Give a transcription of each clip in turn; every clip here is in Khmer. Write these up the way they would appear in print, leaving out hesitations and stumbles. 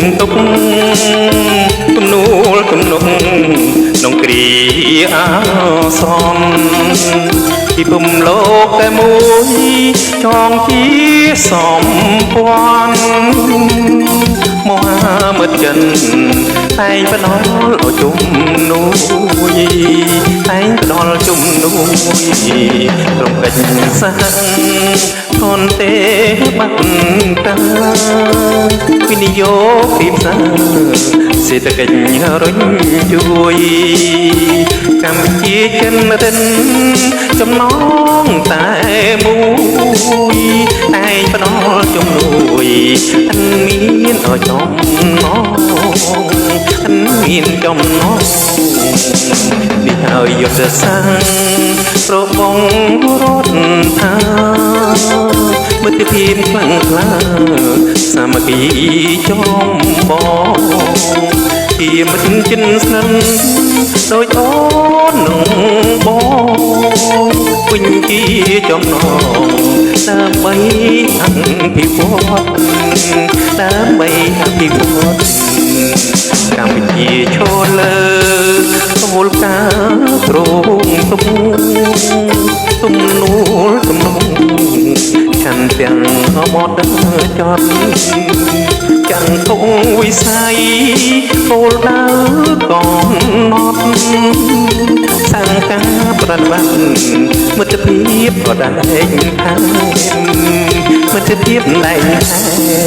មិទុកទំនួលទំនុកក្នុងគ្រាអាសន្នពីភពលោកតែមួយចងជាសម្ព័ន្ធមហាមិត្តចិនតែងផ្ដល់ឲ្យជំនួយតែងផ្ដល់ជំនួយក្រុមកិច្ចសហគមន៍ទេបាត់តាវិនិយោគទីផ្សារសេដ្ឋកិច្ចរុញជួយកម្ពុជាចិនរិនចំណងតែមួយតែងផ្ដល់ជំនួយអិនមានឲ្យចំណងអិនមានចំណងនេះហើយយុទ្ធសាស្ត្រប្របងរដ្ឋាមិត្តភាពខ្លាំងក្លាសាមគ្គីចំបងជាមិត្តចិនស្និទ្ធដូចអូននឹងបងវិញជាចំណងដើម្បីអភិវឌ្ឍដើម្បីអភិវឌ្ឍកម្ពុជាឈរលើគោលការណ៍ត្រង់ទំនួលទំនុកឆាន់ទាំងអមតចត់ចាំងគង់វិស័យគោលដៅកំណត់សង្ការប្រតិបត្តិមិត្តភាពក៏ដែកខាងមិត្តភាពដែកខាង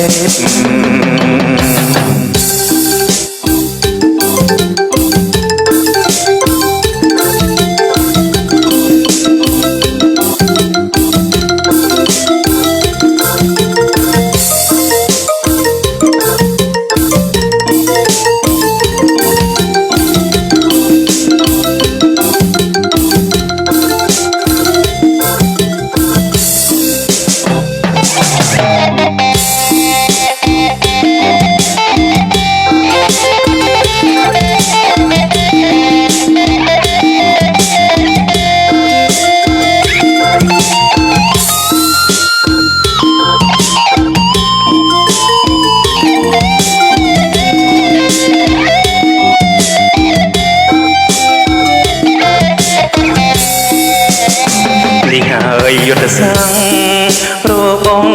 យុទ្ធសាស្ត្ររបង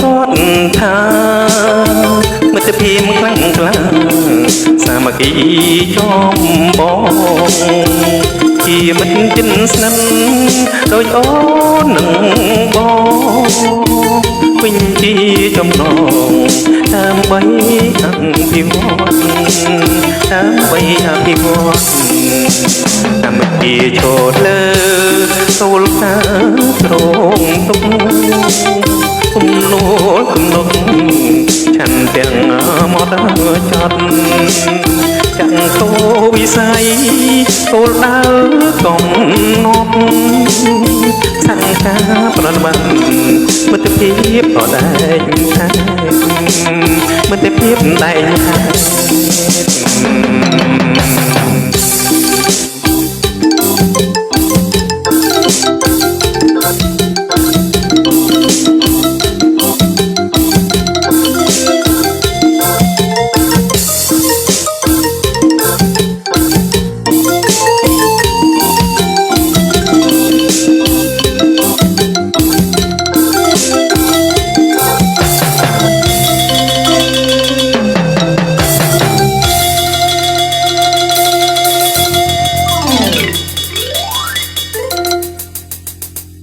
រដ្ឋាមិត្តភាពខ្លាំងក្លាសាមគ្គីចំបងជាមិត្តចិនស្និទ្ធដូចអូននឹងបងវិញជាចំណងដើម្បីអភិវឌ្ឍដើម្បីអភិវឌ្ឍកម្ពុជាឈរលើគោលការណ៍ត្រង់ទំនួលទំនុកឆាន់ទាំងអមតចត់ចាំងគោវិស័យគោលដៅកំណត់សង្ការប្រតិបត្តិមិត្តភាពក៏ដែកខាងមិត្តភាពដែកខាង